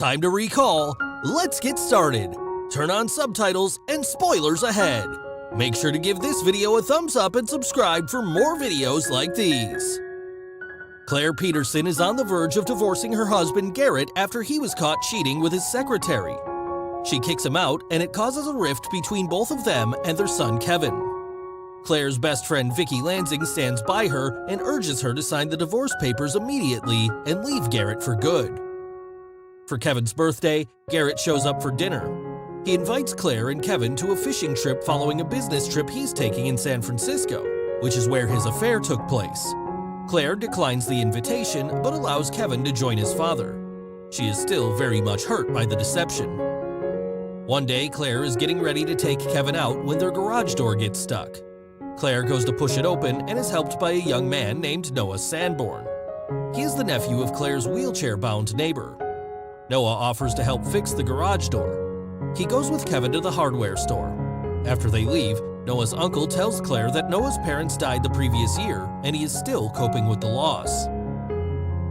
Time to recall. Let's get started. Turn on subtitles and spoilers ahead. Make sure to give this video a thumbs up and subscribe for more videos like these. Claire Peterson is on the verge of divorcing her husband Garrett after he was caught cheating with his secretary. She kicks him out and it causes a rift between both of them and their son Kevin. Claire's best friend Vicky Lansing stands by her and urges her to sign the divorce papers immediately and leave Garrett for good. For Kevin's birthday, Garrett shows up for dinner. He invites Claire and Kevin to a fishing trip following a business trip he's taking in San Francisco, which is where his affair took place. Claire declines the invitation but allows Kevin to join his father. She is still very much hurt by the deception. One day, Claire is getting ready to take Kevin out when their garage door gets stuck. Claire goes to push it open and is helped by a young man named Noah Sanborn. He is the nephew of Claire's wheelchair-bound neighbor. Noah offers to help fix the garage door. He goes with Kevin to the hardware store. After they leave, Noah's uncle tells Claire that Noah's parents died the previous year and he is still coping with the loss.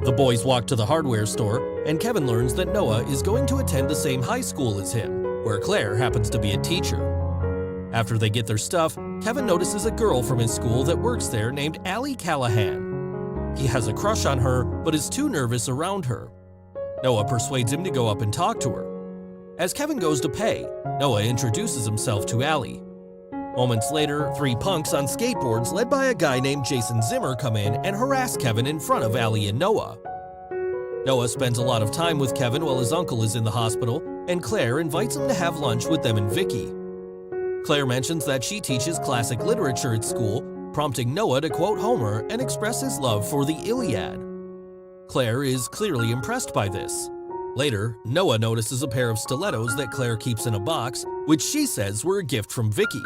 The boys walk to the hardware store and Kevin learns that Noah is going to attend the same high school as him, where Claire happens to be a teacher. After they get their stuff, Kevin notices a girl from his school that works there named Allie Callahan. He has a crush on her but is too nervous around her. Noah persuades him to go up and talk to her. As Kevin goes to pay, Noah introduces himself to Allie. Moments later, three punks on skateboards led by a guy named Jason Zimmer come in and harass Kevin in front of Allie and Noah. Noah spends a lot of time with Kevin while his uncle is in the hospital, and Claire invites him to have lunch with them and Vicky. Claire mentions that she teaches classic literature at school, prompting Noah to quote Homer and express his love for the Iliad. Claire is clearly impressed by this. Later, Noah notices a pair of stilettos that Claire keeps in a box, which she says were a gift from Vicky.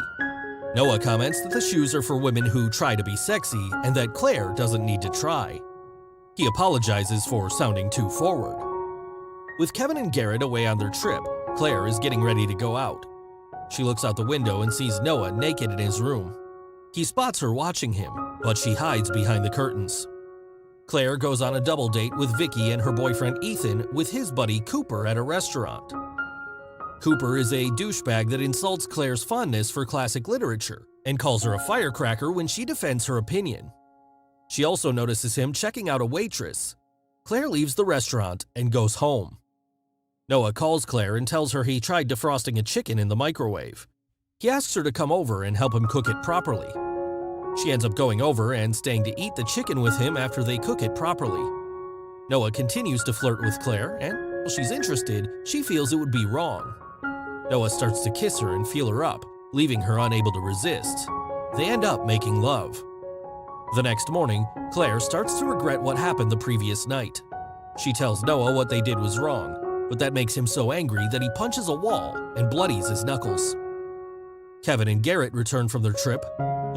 Noah comments that the shoes are for women who try to be sexy and that Claire doesn't need to try. He apologizes for sounding too forward. With Kevin and Garrett away on their trip, Claire is getting ready to go out. She looks out the window and sees Noah naked in his room. He spots her watching him, but she hides behind the curtains. Claire goes on a double date with Vicky and her boyfriend Ethan with his buddy Cooper at a restaurant. Cooper is a douchebag that insults Claire's fondness for classic literature and calls her a firecracker when she defends her opinion. She also notices him checking out a waitress. Claire leaves the restaurant and goes home. Noah calls Claire and tells her he tried defrosting a chicken in the microwave. He asks her to come over and help him cook it properly. She ends up going over and staying to eat the chicken with him after they cook it properly. Noah continues to flirt with Claire, and while she's interested, she feels it would be wrong. Noah starts to kiss her and feel her up, leaving her unable to resist. They end up making love. The next morning, Claire starts to regret what happened the previous night. She tells Noah what they did was wrong, but that makes him so angry that he punches a wall and bloodies his knuckles. Kevin and Garrett return from their trip.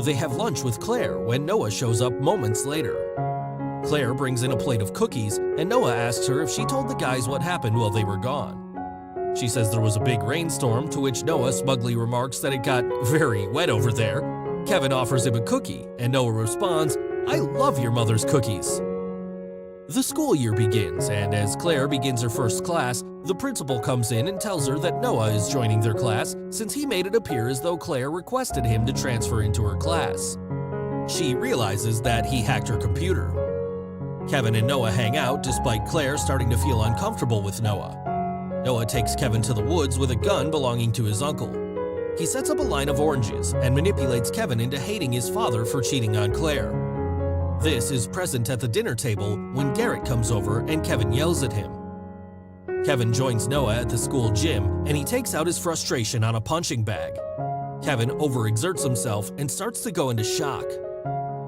They have lunch with Claire when Noah shows up moments later. Claire brings in a plate of cookies, and Noah asks her if she told the guys what happened while they were gone. She says there was a big rainstorm, to which Noah smugly remarks that it got very wet over there. Kevin offers him a cookie, and Noah responds, "I love your mother's cookies." The school year begins, and as Claire begins her first class, the principal comes in and tells her that Noah is joining their class since he made it appear as though Claire requested him to transfer into her class. She realizes that he hacked her computer. Kevin and Noah hang out despite Claire starting to feel uncomfortable with Noah. Noah takes Kevin to the woods with a gun belonging to his uncle. He sets up a line of oranges and manipulates Kevin into hating his father for cheating on Claire. This is present at the dinner table when Garrett comes over and Kevin yells at him. Kevin joins Noah at the school gym and he takes out his frustration on a punching bag. Kevin overexerts himself and starts to go into shock.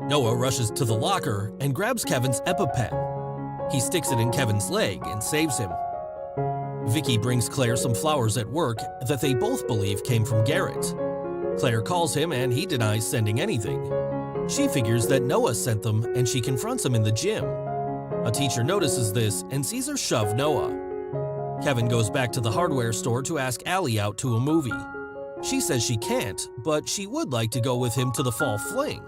Noah rushes to the locker and grabs Kevin's EpiPen. He sticks it in Kevin's leg and saves him. Vicky brings Claire some flowers at work that they both believe came from Garrett. Claire calls him and he denies sending anything. She figures that Noah sent them and she confronts him in the gym. A teacher notices this and sees her shove Noah. Kevin goes back to the hardware store to ask Allie out to a movie. She says she can't, but she would like to go with him to the fall fling.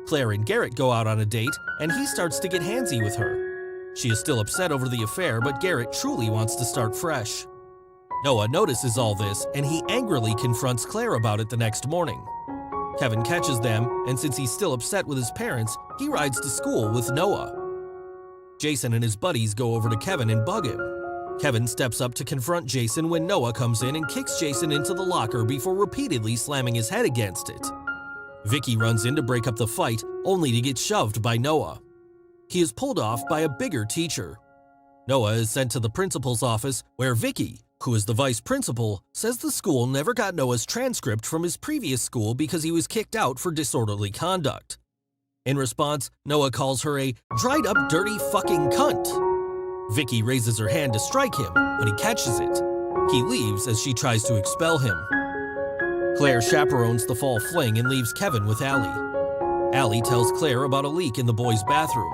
Claire and Garrett go out on a date and he starts to get handsy with her. She is still upset over the affair, but Garrett truly wants to start fresh. Noah notices all this, and he angrily confronts Claire about it the next morning. Kevin catches them, and since he's still upset with his parents, he rides to school with Noah. Jason and his buddies go over to Kevin and bug him. Kevin steps up to confront Jason when Noah comes in and kicks Jason into the locker before repeatedly slamming his head against it. Vicky runs in to break up the fight, only to get shoved by Noah. He is pulled off by a bigger teacher. Noah is sent to the principal's office, where Vicky, who is the vice principal, says the school never got Noah's transcript from his previous school because he was kicked out for disorderly conduct. In response, Noah calls her a dried-up dirty fucking cunt. Vicky raises her hand to strike him, but he catches it. He leaves as she tries to expel him. Claire chaperones the fall fling and leaves Kevin with Allie. Allie tells Claire about a leak in the boys' bathroom.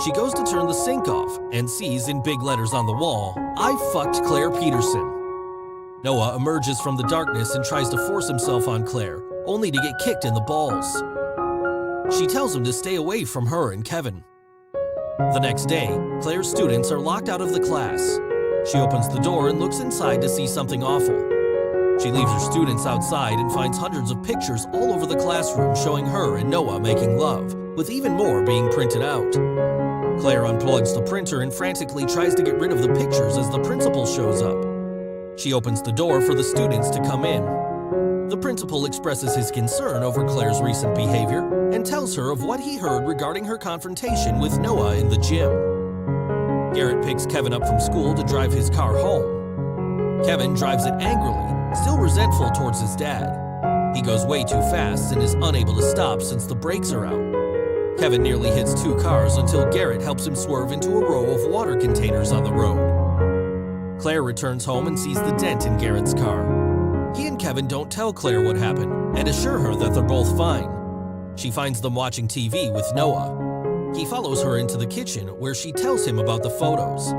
She goes to turn the sink off and sees in big letters on the wall, "I fucked Claire Peterson." Noah emerges from the darkness and tries to force himself on Claire, only to get kicked in the balls. She tells him to stay away from her and Kevin. The next day, Claire's students are locked out of the class. She opens the door and looks inside to see something awful. She leaves her students outside and finds hundreds of pictures all over the classroom showing her and Noah making love, with even more being printed out. Claire unplugs the printer and frantically tries to get rid of the pictures as the principal shows up. She opens the door for the students to come in. The principal expresses his concern over Claire's recent behavior and tells her of what he heard regarding her confrontation with Noah in the gym. Garrett picks Kevin up from school to drive his car home. Kevin drives it angrily, still resentful towards his dad. He goes way too fast and is unable to stop since the brakes are out. Kevin nearly hits two cars until Garrett helps him swerve into a row of water containers on the road. Claire returns home and sees the dent in Garrett's car. He and Kevin don't tell Claire what happened and assure her that they're both fine. She finds them watching TV with Noah. He follows her into the kitchen where she tells him about the photos.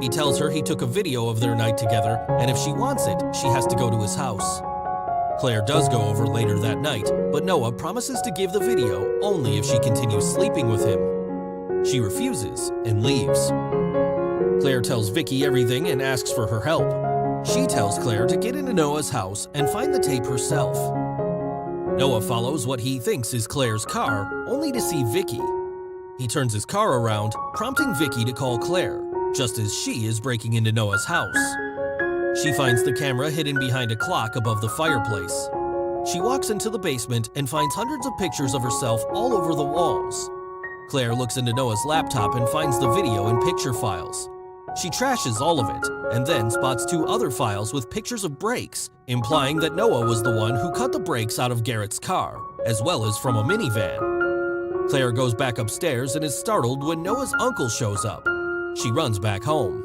He tells her he took a video of their night together, and if she wants it, she has to go to his house. Claire does go over later that night, but Noah promises to give the video only if she continues sleeping with him. She refuses and leaves. Claire tells Vicky everything and asks for her help. She tells Claire to get into Noah's house and find the tape herself. Noah follows what he thinks is Claire's car, only to see Vicky. He turns his car around, prompting Vicky to call Claire, just as she is breaking into Noah's house. She finds the camera hidden behind a clock above the fireplace. She walks into the basement and finds hundreds of pictures of herself all over the walls. Claire looks into Noah's laptop and finds the video and picture files. She trashes all of it, and then spots two other files with pictures of brakes, implying that Noah was the one who cut the brakes out of Garrett's car, as well as from a minivan. Claire goes back upstairs and is startled when Noah's uncle shows up. She runs back home.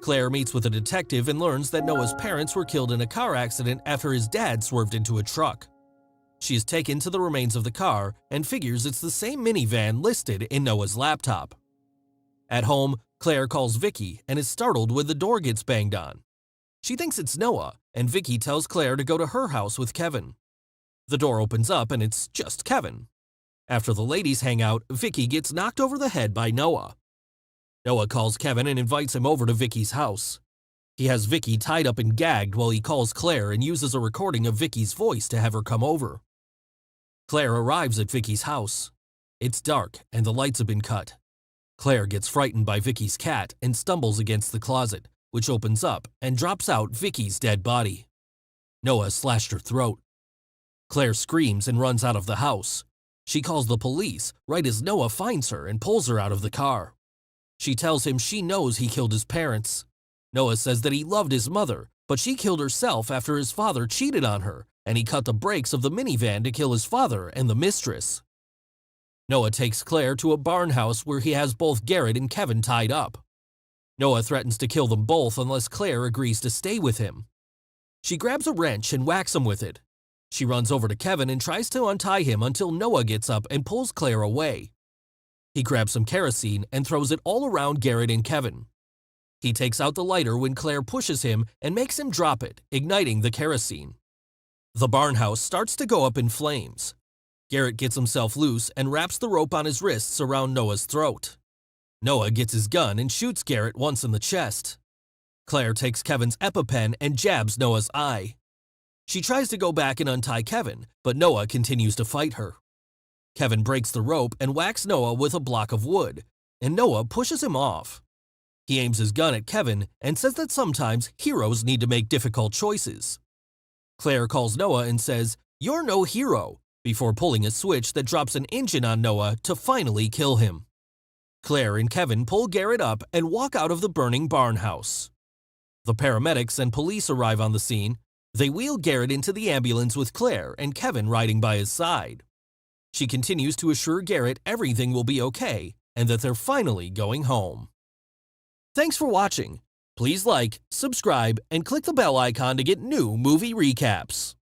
Claire meets with a detective and learns that Noah's parents were killed in a car accident after his dad swerved into a truck. She is taken to the remains of the car and figures it's the same minivan listed in Noah's laptop. At home, Claire calls Vicky and is startled when the door gets banged on. She thinks it's Noah, and Vicky tells Claire to go to her house with Kevin. The door opens up and it's just Kevin. After the ladies hang out, Vicky gets knocked over the head by Noah. Noah calls Kevin and invites him over to Vicky's house. He has Vicky tied up and gagged while he calls Claire and uses a recording of Vicky's voice to have her come over. Claire arrives at Vicky's house. It's dark and the lights have been cut. Claire gets frightened by Vicky's cat and stumbles against the closet, which opens up and drops out Vicky's dead body. Noah slashed her throat. Claire screams and runs out of the house. She calls the police right as Noah finds her and pulls her out of the car. She tells him she knows he killed his parents. Noah says that he loved his mother, but she killed herself after his father cheated on her, and he cut the brakes of the minivan to kill his father and the mistress. Noah takes Claire to a barn house where he has both Garrett and Kevin tied up. Noah threatens to kill them both unless Claire agrees to stay with him. She grabs a wrench and whacks him with it. She runs over to Kevin and tries to untie him until Noah gets up and pulls Claire away. He grabs some kerosene and throws it all around Garrett and Kevin. He takes out the lighter when Claire pushes him and makes him drop it, igniting the kerosene. The barn house starts to go up in flames. Garrett gets himself loose and wraps the rope on his wrists around Noah's throat. Noah gets his gun and shoots Garrett once in the chest. Claire takes Kevin's EpiPen and jabs Noah's eye. She tries to go back and untie Kevin, but Noah continues to fight her. Kevin breaks the rope and whacks Noah with a block of wood, and Noah pushes him off. He aims his gun at Kevin and says that sometimes heroes need to make difficult choices. Claire calls Noah and says, "You're no hero," before pulling a switch that drops an engine on Noah to finally kill him. Claire and Kevin pull Garrett up and walk out of the burning barn house. The paramedics and police arrive on the scene. They wheel Garrett into the ambulance with Claire and Kevin riding by his side. She continues to assure Garrett everything will be okay and that they're finally going home. Thanks for watching. Please like, subscribe, and click the bell icon to get new movie recaps.